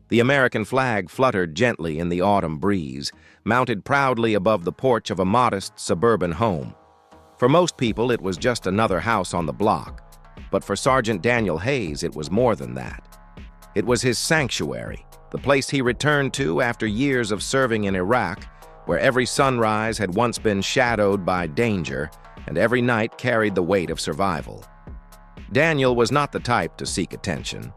The American flag fluttered gently in the autumn breeze, mounted proudly above the porch of a modest suburban home. For most people, it was just another house on the block, but for Sergeant Daniel Hayes, it was more than that. It was his sanctuary, the place he returned to after years of serving in Iraq, where every sunrise had once been shadowed by danger and every night carried the weight of survival. Daniel was not the type to seek attention.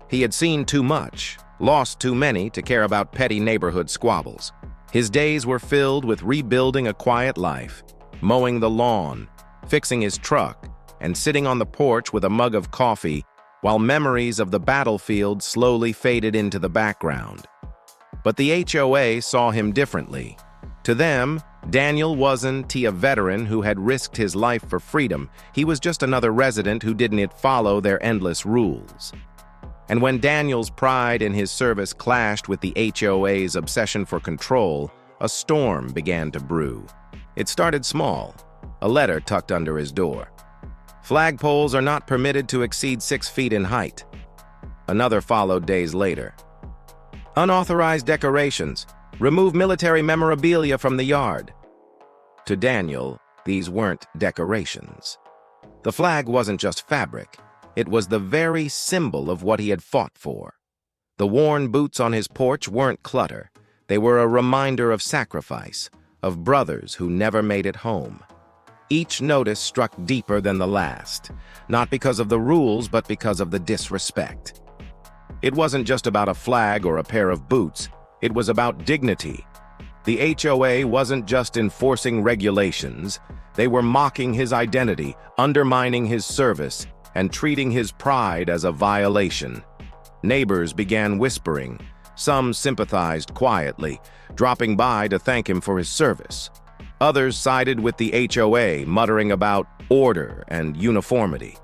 He had seen too much, lost too many to care about petty neighborhood squabbles. His days were filled with rebuilding a quiet life, mowing the lawn, fixing his truck, and sitting on the porch with a mug of coffee while memories of the battlefield slowly faded into the background. But the HOA saw him differently. To them, Daniel wasn't a veteran who had risked his life for freedom. He was just another resident who didn't follow their endless rules. And when Daniel's pride in his service clashed with the HOA's obsession for control, a storm began to brew. It started small, a letter tucked under his door. Flagpoles are not permitted to exceed 6 feet in height. Another followed days later. Unauthorized decorations. Remove military memorabilia from the yard. To Daniel, these weren't decorations. The flag wasn't just fabric. It was the very symbol of what he had fought for. The worn boots on his porch weren't clutter. They were a reminder of sacrifice, of brothers who never made it home. Each notice struck deeper than the last, not because of the rules, but because of the disrespect. It wasn't just about a flag or a pair of boots. It was about dignity. The HOA wasn't just enforcing regulations. They were mocking his identity, undermining his service, and treating his pride as a violation. Neighbors began whispering. Some sympathized quietly, dropping by to thank him for his service. Others sided with the HOA, muttering about order and uniformity.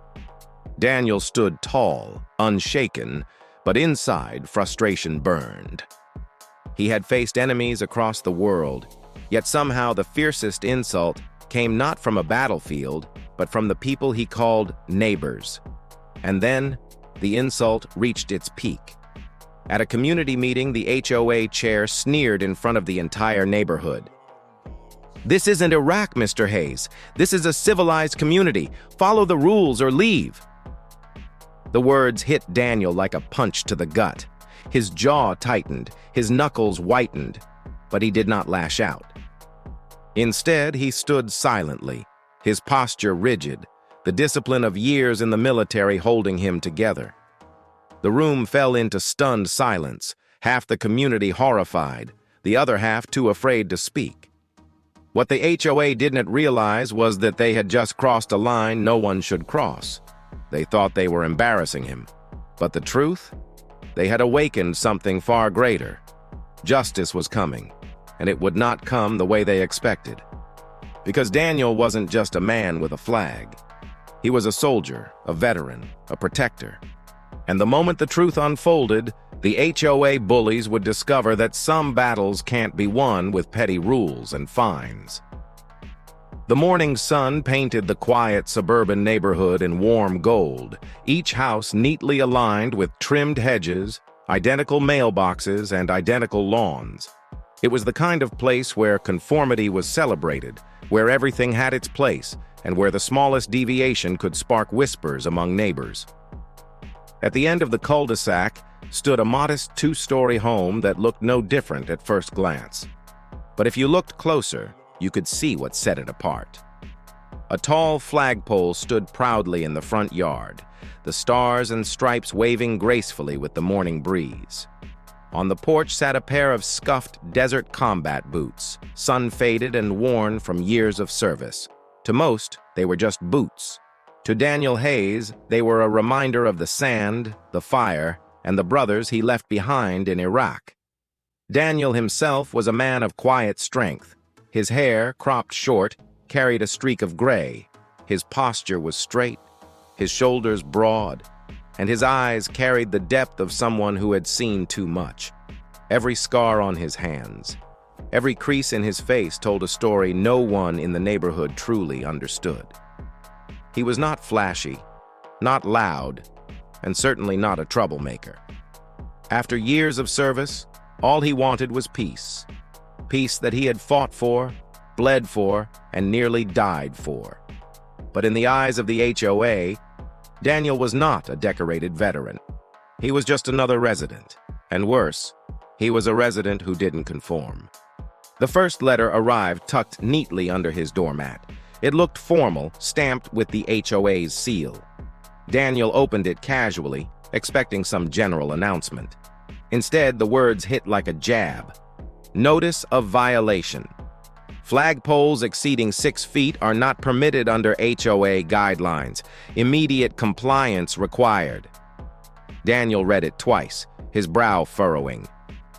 Daniel stood tall, unshaken, but inside, frustration burned. He had faced enemies across the world, yet somehow the fiercest insult came not from a battlefield, but from the people he called neighbors. And then, the insult reached its peak. At a community meeting, the HOA chair sneered in front of the entire neighborhood. "This isn't Iraq, Mr. Hayes. This is a civilized community. Follow the rules or leave." The words hit Daniel like a punch to the gut. His jaw tightened, his knuckles whitened, but he did not lash out. Instead, he stood silently, his posture rigid, the discipline of years in the military holding him together. The room fell into stunned silence, half the community horrified, the other half too afraid to speak. What the HOA didn't realize was that they had just crossed a line no one should cross. They thought they were embarrassing him. But the truth? They had awakened something far greater. Justice was coming, and it would not come the way they expected. Because Daniel wasn't just a man with a flag. He was a soldier, a veteran, a protector. And the moment the truth unfolded, the HOA bullies would discover that some battles can't be won with petty rules and fines. The morning sun painted the quiet suburban neighborhood in warm gold, each house neatly aligned with trimmed hedges, identical mailboxes, and identical lawns. It was the kind of place where conformity was celebrated, where everything had its place, and where the smallest deviation could spark whispers among neighbors. At the end of the cul-de-sac stood a modest 2-story home that looked no different at first glance. But if you looked closer, you could see what set it apart. A tall flagpole stood proudly in the front yard, the stars and stripes waving gracefully with the morning breeze. On the porch sat a pair of scuffed desert combat boots, sun-faded and worn from years of service. To most, they were just boots. To Daniel Hayes, they were a reminder of the sand, the fire, and the brothers he left behind in Iraq. Daniel himself was a man of quiet strength. His hair, cropped short, carried a streak of gray. His posture was straight, his shoulders broad, and his eyes carried the depth of someone who had seen too much. Every scar on his hands, every crease in his face told a story no one in the neighborhood truly understood. He was not flashy, not loud, and certainly not a troublemaker. After years of service, all he wanted was peace. Peace that he had fought for, bled for, and nearly died for. But in the eyes of the HOA, Daniel was not a decorated veteran. He was just another resident. And worse, he was a resident who didn't conform. The first letter arrived tucked neatly under his doormat. It looked formal, stamped with the HOA's seal. Daniel opened it casually, expecting some general announcement. Instead, the words hit like a jab. Notice of violation. Flagpoles exceeding 6 feet are not permitted under HOA guidelines. Immediate compliance required. Daniel read it twice, his brow furrowing.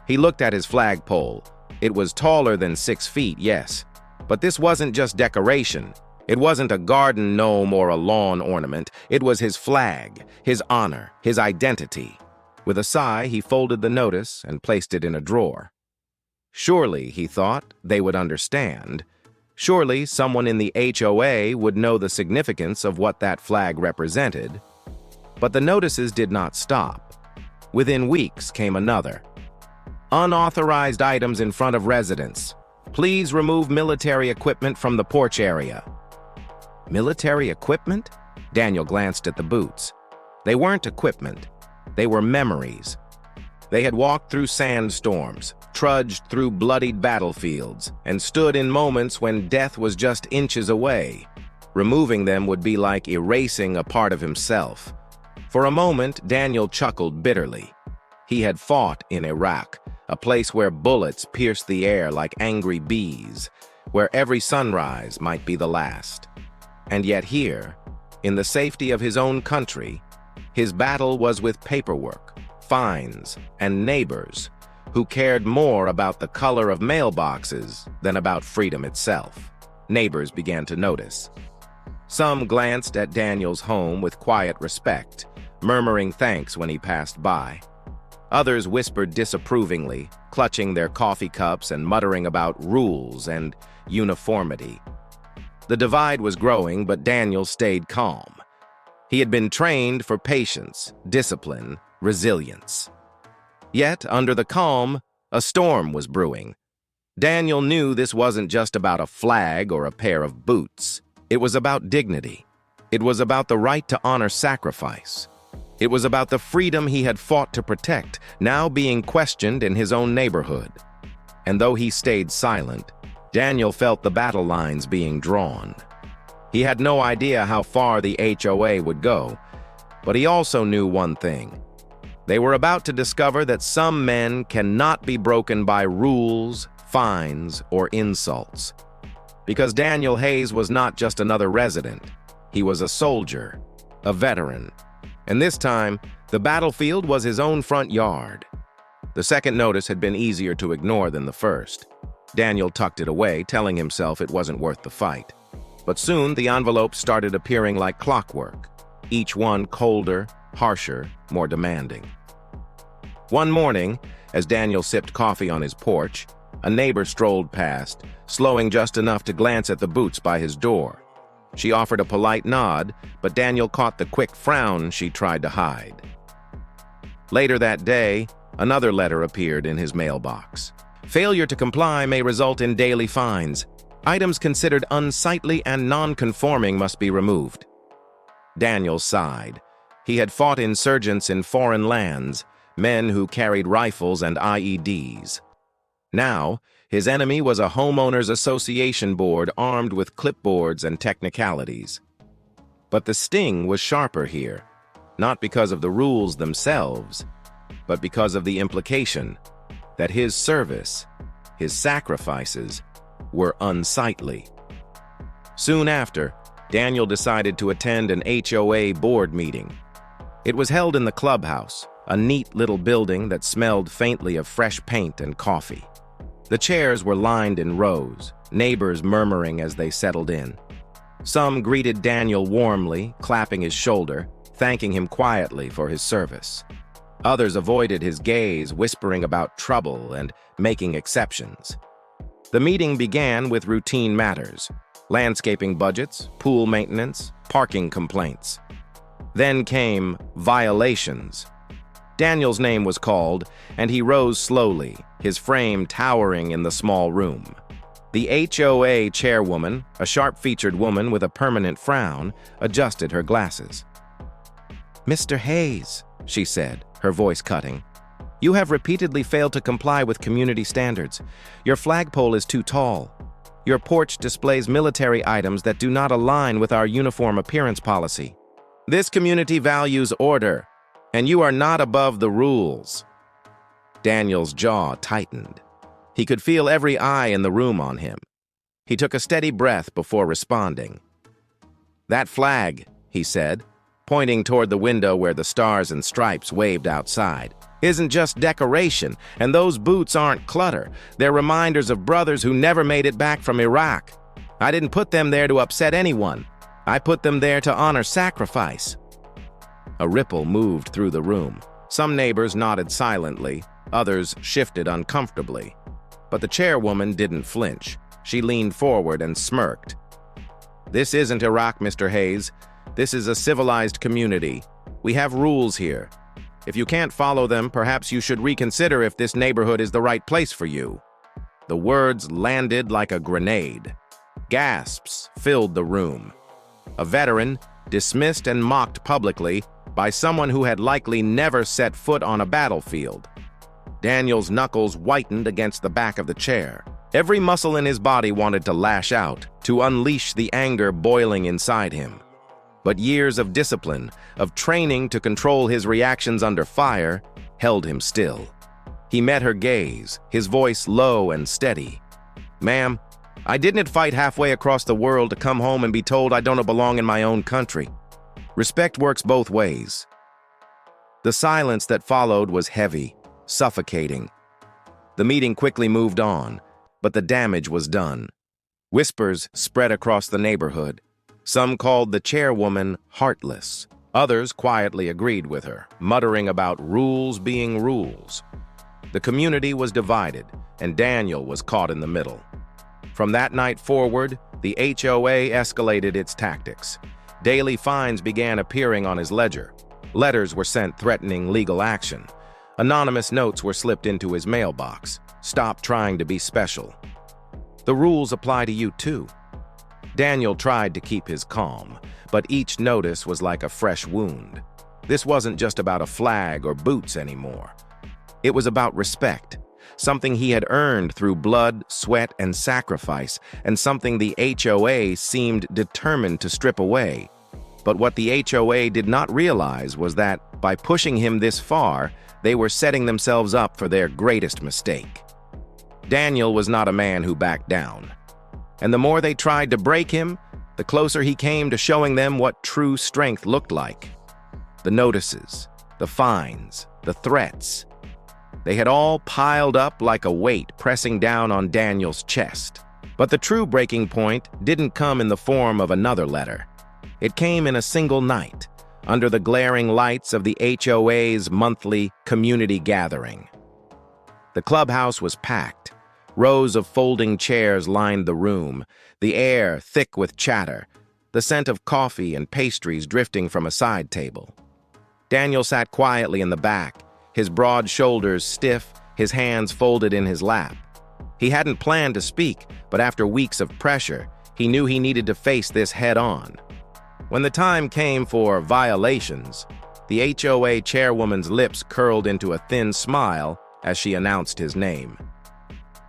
He looked at his flagpole. It was taller than 6 feet, yes. But this wasn't just decoration. It wasn't a garden gnome or a lawn ornament. It was his flag, his honor, his identity. With a sigh, he folded the notice and placed it in a drawer. Surely, he thought, they would understand. Surely, someone in the HOA would know the significance of what that flag represented. But the notices did not stop. Within weeks came another. Unauthorized items in front of residents. Please remove military equipment from the porch area. Military equipment? Daniel glanced at the boots. They weren't equipment. They were memories. They had walked through sandstorms, trudged through bloodied battlefields, and stood in moments when death was just inches away. Removing them would be like erasing a part of himself. For a moment, Daniel chuckled bitterly. He had fought in Iraq, a place where bullets pierced the air like angry bees, where every sunrise might be the last. And yet here, in the safety of his own country, his battle was with paperwork, fines, and neighbors who cared more about the color of mailboxes than about freedom itself. Neighbors began to notice. Some glanced at Daniel's home with quiet respect, murmuring thanks when he passed by. Others whispered disapprovingly, clutching their coffee cups and muttering about rules and uniformity. The divide was growing, but Daniel stayed calm. He had been trained for patience, discipline, resilience. Yet, under the calm, a storm was brewing. Daniel knew this wasn't just about a flag or a pair of boots. It was about dignity. It was about the right to honor sacrifice. It was about the freedom he had fought to protect, now being questioned in his own neighborhood. And though he stayed silent, Daniel felt the battle lines being drawn. He had no idea how far the HOA would go, but he also knew one thing. They were about to discover that some men cannot be broken by rules, fines, or insults. Because Daniel Hayes was not just another resident. He was a soldier, a veteran. And this time, the battlefield was his own front yard. The second notice had been easier to ignore than the first. Daniel tucked it away, telling himself it wasn't worth the fight. But soon, the envelopes started appearing like clockwork, each one colder, harsher, more demanding. One morning, as Daniel sipped coffee on his porch, a neighbor strolled past, slowing just enough to glance at the boots by his door. She offered a polite nod, but Daniel caught the quick frown she tried to hide. Later that day, another letter appeared in his mailbox. Failure to comply may result in daily fines. Items considered unsightly and non-conforming must be removed. Daniel sighed. He had fought insurgents in foreign lands, men who carried rifles and IEDs. Now, his enemy was a homeowners association board armed with clipboards and technicalities. But the sting was sharper here, not because of the rules themselves, but because of the implication that his service, his sacrifices, were unsightly. Soon after, Daniel decided to attend an HOA board meeting. It was held in the clubhouse, a neat little building that smelled faintly of fresh paint and coffee. The chairs were lined in rows, neighbors murmuring as they settled in. Some greeted Daniel warmly, clapping his shoulder, thanking him quietly for his service. Others avoided his gaze, whispering about trouble and making exceptions. The meeting began with routine matters: landscaping budgets, pool maintenance, parking complaints. Then came violations. Daniel's name was called, and he rose slowly, his frame towering in the small room. The HOA chairwoman, a sharp-featured woman with a permanent frown, adjusted her glasses. "Mr. Hayes," she said, her voice cutting, "you have repeatedly failed to comply with community standards. Your flagpole is too tall. Your porch displays military items that do not align with our uniform appearance policy. This community values order, and you are not above the rules." Daniel's jaw tightened. He could feel every eye in the room on him. He took a steady breath before responding. "That flag," he said, pointing toward the window where the stars and stripes waved outside, "isn't just decoration, and those boots aren't clutter. They're reminders of brothers who never made it back from Iraq. I didn't put them there to upset anyone. I put them there to honor sacrifice." A ripple moved through the room. Some neighbors nodded silently, others shifted uncomfortably. But the chairwoman didn't flinch. She leaned forward and smirked. "This isn't Iraq, Mr. Hayes. This is a civilized community. We have rules here. If you can't follow them, perhaps you should reconsider if this neighborhood is the right place for you." The words landed like a grenade. Gasps filled the room. A veteran, dismissed and mocked publicly by someone who had likely never set foot on a battlefield. Daniel's knuckles whitened against the back of the chair. Every muscle in his body wanted to lash out, to unleash the anger boiling inside him. But years of discipline, of training to control his reactions under fire, held him still. He met her gaze, his voice low and steady. "Ma'am, I didn't fight halfway across the world to come home and be told I don't belong in my own country. Respect works both ways." The silence that followed was heavy, suffocating. The meeting quickly moved on, but the damage was done. Whispers spread across the neighborhood. Some called the chairwoman heartless. Others quietly agreed with her, muttering about rules being rules. The community was divided, and Daniel was caught in the middle. From that night forward, the HOA escalated its tactics. Daily fines began appearing on his ledger. Letters were sent threatening legal action. Anonymous notes were slipped into his mailbox. "Stop trying to be special." The rules apply to you too. Daniel tried to keep his calm, but each notice was like a fresh wound. This wasn't just about a flag or boots anymore. It was about respect, something he had earned through blood, sweat, and sacrifice, and something the HOA seemed determined to strip away. But what the HOA did not realize was that, by pushing him this far, they were setting themselves up for their greatest mistake. Daniel was not a man who backed down. And the more they tried to break him, the closer he came to showing them what true strength looked like. The notices, the fines, the threats. They had all piled up like a weight pressing down on Daniel's chest. But the true breaking point didn't come in the form of another letter. It came in a single night, under the glaring lights of the HOA's monthly community gathering. The clubhouse was packed. Rows of folding chairs lined the room, the air thick with chatter, the scent of coffee and pastries drifting from a side table. Daniel sat quietly in the back, his broad shoulders stiff, his hands folded in his lap. He hadn't planned to speak, but after weeks of pressure, he knew he needed to face this head-on. When the time came for violations, the HOA chairwoman's lips curled into a thin smile as she announced his name.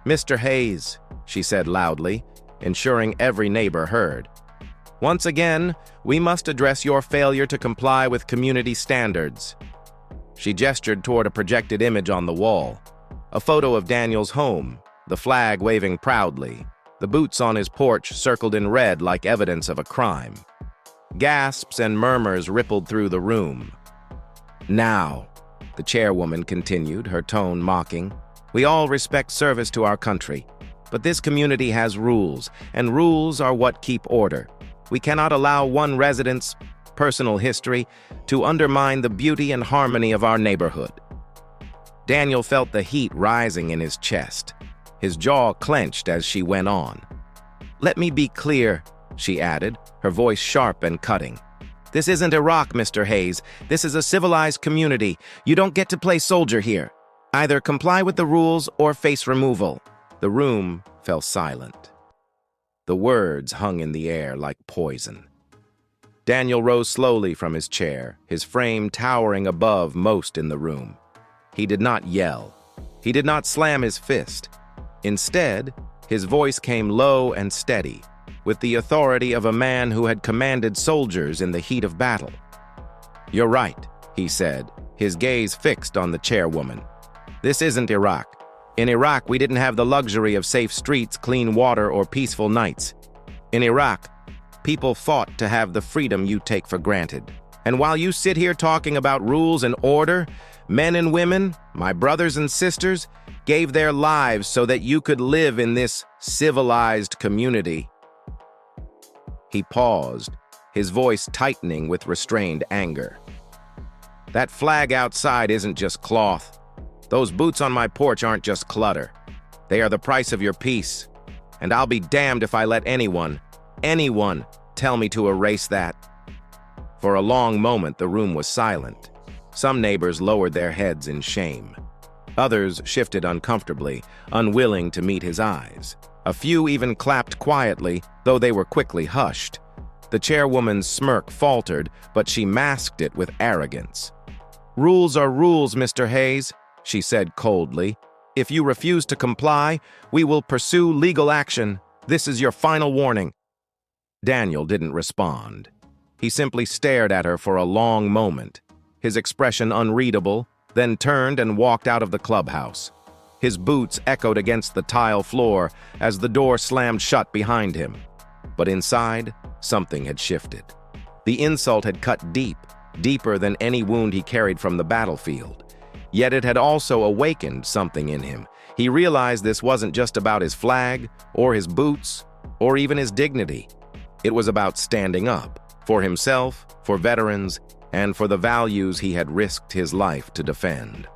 "Mr. Hayes," she said loudly, ensuring every neighbor heard. "Once again, we must address your failure to comply with community standards." She gestured toward a projected image on the wall, a photo of Daniel's home, the flag waving proudly, the boots on his porch circled in red like evidence of a crime. Gasps and murmurs rippled through the room. "Now," the chairwoman continued, her tone mocking, "we all respect service to our country, but this community has rules, and rules are what keep order. We cannot allow one resident's personal history to undermine the beauty and harmony of our neighborhood." Daniel felt the heat rising in his chest. His jaw clenched as she went on. "Let me be clear," she added, her voice sharp and cutting. This isn't Iraq, Mr. Hayes. This is a civilized community. You don't get to play soldier here. Either comply with the rules or face removal." The room fell silent. The words hung in the air like poison. Daniel rose slowly from his chair, his frame towering above most in the room. He did not yell. He did not slam his fist. Instead, his voice came low and steady, with the authority of a man who had commanded soldiers in the heat of battle. "You're right," he said, his gaze fixed on the chairwoman. "This isn't Iraq. In Iraq, we didn't have the luxury of safe streets, clean water, or peaceful nights. In Iraq, people fought to have the freedom you take for granted. And while you sit here talking about rules and order, men and women, my brothers and sisters, gave their lives so that you could live in this civilized community." He paused, his voice tightening with restrained anger. "That flag outside isn't just cloth. Those boots on my porch aren't just clutter. They are the price of your peace. And I'll be damned if I let anyone tell me to erase that." For a long moment, the room was silent. Some neighbors lowered their heads in shame. Others shifted uncomfortably, unwilling to meet his eyes. A few even clapped quietly, though they were quickly hushed. The chairwoman's smirk faltered, but she masked it with arrogance. "Rules are rules, Mr. Hayes," she said coldly. "If you refuse to comply, we will pursue legal action. This is your final warning." Daniel didn't respond. He simply stared at her for a long moment, his expression unreadable, then turned and walked out of the clubhouse. His boots echoed against the tile floor as the door slammed shut behind him. But inside, something had shifted. The insult had cut deep, deeper than any wound he carried from the battlefield. Yet it had also awakened something in him. He realized this wasn't just about his flag, or his boots, or even his dignity. It was about standing up, for himself, for veterans, and for the values he had risked his life to defend.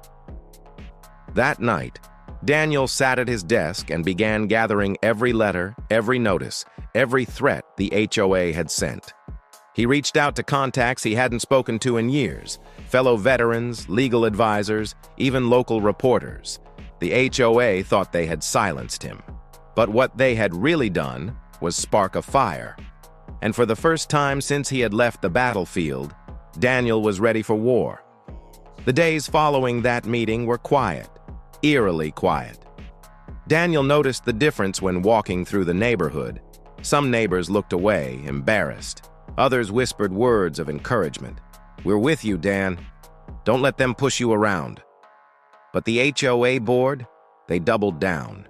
That night, Daniel sat at his desk and began gathering every letter, every notice, every threat the HOA had sent. He reached out to contacts he hadn't spoken to in years, fellow veterans, legal advisors, even local reporters. The HOA thought they had silenced him. But what they had really done was spark a fire. And for the first time since he had left the battlefield, Daniel was ready for war. The days following that meeting were quiet, eerily quiet. Daniel noticed the difference when walking through the neighborhood. Some neighbors looked away, embarrassed. Others whispered words of encouragement. "We're with you, Dan. Don't let them push you around." But the HOA board, they doubled down.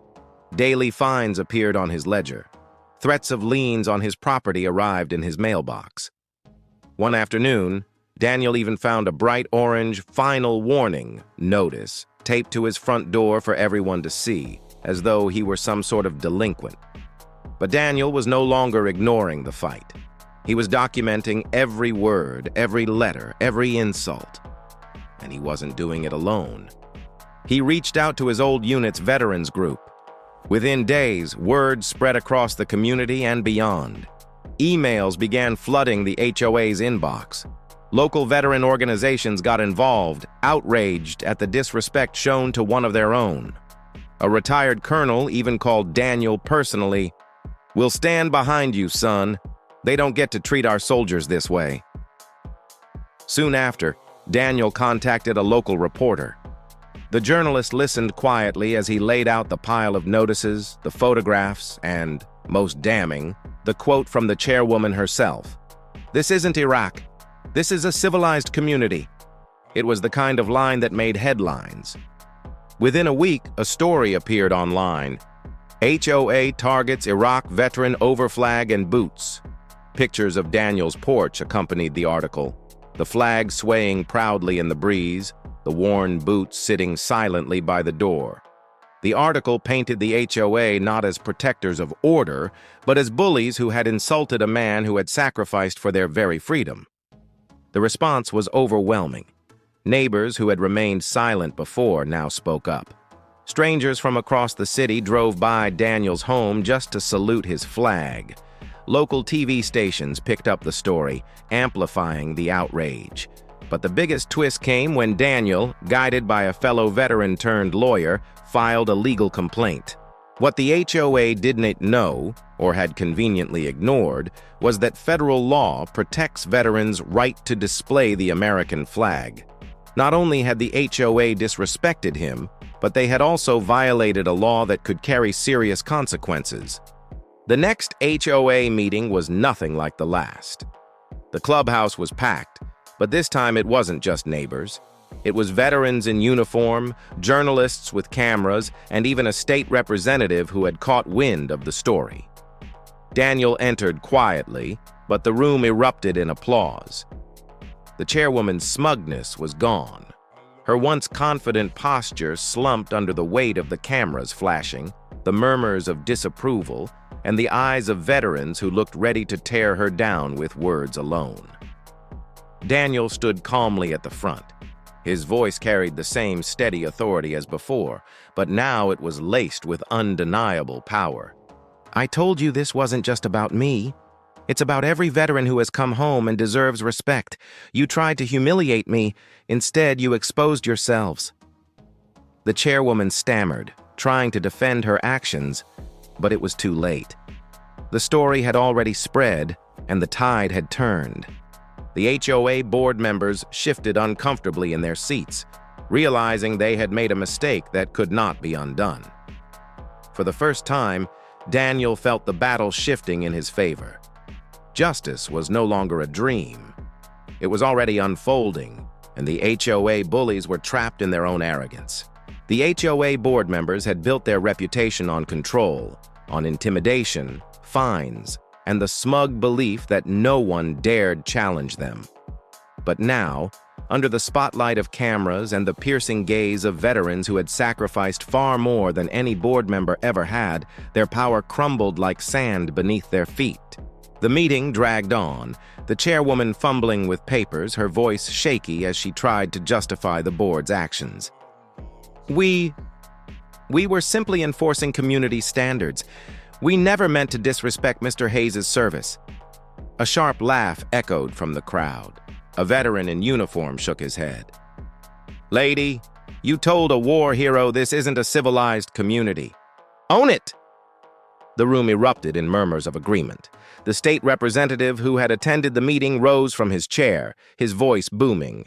Daily fines appeared on his ledger. Threats of liens on his property arrived in his mailbox. One afternoon, Daniel even found a bright orange "final warning" notice taped to his front door for everyone to see, as though he were some sort of delinquent. But Daniel was no longer ignoring the fight. He was documenting every word, every letter, every insult. And he wasn't doing it alone. He reached out to his old unit's veterans group. Within days, word spread across the community and beyond. Emails began flooding the HOA's inbox. Local veteran organizations got involved, outraged at the disrespect shown to one of their own. A retired colonel even called Daniel personally. "We'll stand behind you, son. They don't get to treat our soldiers this way." Soon after, Daniel contacted a local reporter. The journalist listened quietly as he laid out the pile of notices, the photographs, and, most damning, the quote from the chairwoman herself. "This isn't Iraq. This is a civilized community." It was the kind of line that made headlines. Within a week, a story appeared online. HOA targets Iraq veteran over flag and boots. Pictures of Daniel's porch accompanied the article, the flag swaying proudly in the breeze, the worn boots sitting silently by the door. The article painted the HOA not as protectors of order, but as bullies who had insulted a man who had sacrificed for their very freedom. The response was overwhelming. Neighbors who had remained silent before now spoke up. Strangers from across the city drove by Daniel's home just to salute his flag. Local TV stations picked up the story, amplifying the outrage. But the biggest twist came when Daniel, guided by a fellow veteran-turned-lawyer, filed a legal complaint. What the HOA didn't know, or had conveniently ignored, was that federal law protects veterans' right to display the American flag. Not only had the HOA disrespected him, but they had also violated a law that could carry serious consequences. The next HOA meeting was nothing like the last. The clubhouse was packed, but this time it wasn't just neighbors. It was veterans in uniform, journalists with cameras, and even a state representative who had caught wind of the story. Daniel entered quietly, but the room erupted in applause. The chairwoman's smugness was gone. Her once confident posture slumped under the weight of the cameras flashing, the murmurs of disapproval, and the eyes of veterans who looked ready to tear her down with words alone. Daniel stood calmly at the front. His voice carried the same steady authority as before, but now it was laced with undeniable power. "I told you this wasn't just about me. It's about every veteran who has come home and deserves respect. You tried to humiliate me. Instead, you exposed yourselves." The chairwoman stammered, trying to defend her actions, but it was too late. The story had already spread, and the tide had turned. The HOA board members shifted uncomfortably in their seats, realizing they had made a mistake that could not be undone. For the first time, Daniel felt the battle shifting in his favor. Justice was no longer a dream. It was already unfolding, and the HOA bullies were trapped in their own arrogance. The HOA board members had built their reputation on control, on intimidation, fines, and the smug belief that no one dared challenge them. But now, under the spotlight of cameras and the piercing gaze of veterans who had sacrificed far more than any board member ever had, their power crumbled like sand beneath their feet. The meeting dragged on, the chairwoman fumbling with papers, her voice shaky as she tried to justify the board's actions. We were simply enforcing community standards. We never meant to disrespect Mr. Hayes' service." A sharp laugh echoed from the crowd. A veteran in uniform shook his head. "Lady, you told a war hero this isn't a civilized community. Own it!" The room erupted in murmurs of agreement. The state representative who had attended the meeting rose from his chair, his voice booming.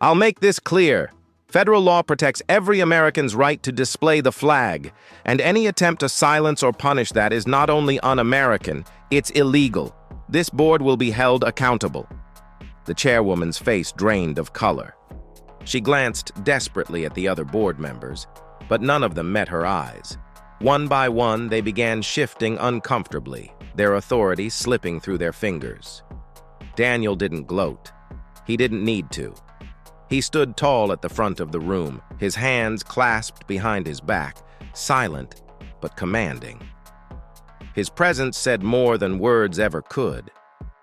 "I'll make this clear. Federal law protects every American's right to display the flag, and any attempt to silence or punish that is not only un-American, it's illegal. This board will be held accountable." The chairwoman's face drained of color. She glanced desperately at the other board members, but none of them met her eyes. One by one, they began shifting uncomfortably, their authority slipping through their fingers. Daniel didn't gloat. He didn't need to. He stood tall at the front of the room, his hands clasped behind his back, silent but commanding. His presence said more than words ever could.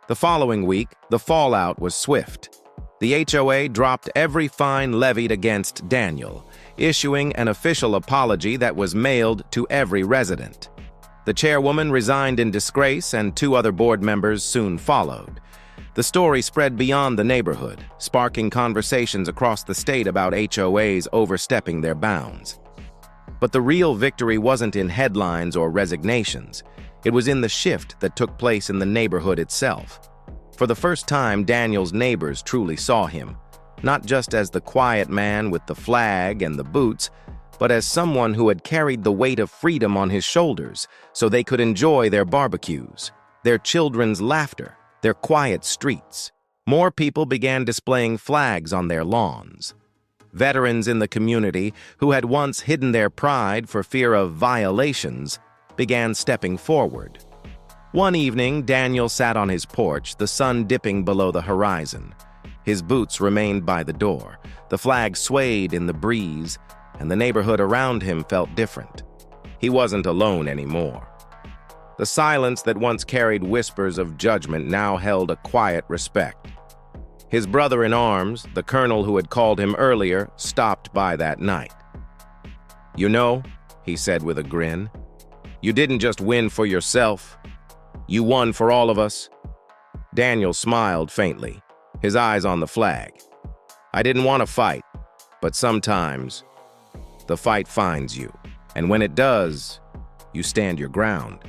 The following week, the fallout was swift. The HOA dropped every fine levied against Daniel, issuing an official apology that was mailed to every resident. The chairwoman resigned in disgrace, and 2 other board members soon followed. The story spread beyond the neighborhood, sparking conversations across the state about HOAs overstepping their bounds. But the real victory wasn't in headlines or resignations. It was in the shift that took place in the neighborhood itself. For the first time, Daniel's neighbors truly saw him, not just as the quiet man with the flag and the boots, but as someone who had carried the weight of freedom on his shoulders so they could enjoy their barbecues, their children's laughter, their quiet streets. More people began displaying flags on their lawns. Veterans in the community who had once hidden their pride for fear of violations began stepping forward. One evening, Daniel sat on his porch, the sun dipping below the horizon. His boots remained by the door. The flag swayed in the breeze, and the neighborhood around him felt different. He wasn't alone anymore. The silence that once carried whispers of judgment now held a quiet respect. His brother-in-arms, the colonel who had called him earlier, stopped by that night. "You know," he said with a grin, "you didn't just win for yourself. You won for all of us." Daniel smiled faintly, his eyes on the flag. "I didn't want to fight, but sometimes the fight finds you, and when it does, you stand your ground."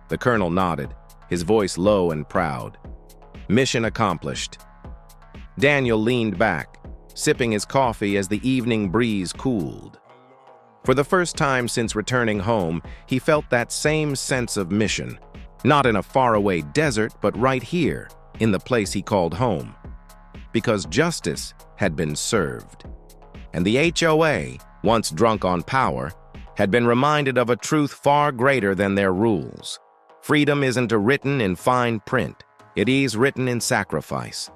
The colonel nodded, his voice low and proud. Mission accomplished. Daniel leaned back, sipping his coffee as the evening breeze cooled. For the first time since returning home, he felt that same sense of mission, not in a faraway desert, but right here, in the place he called home. Because justice had been served. And the HOA, once drunk on power, had been reminded of a truth far greater than their rules. Freedom isn't written in fine print. It is written in sacrifice.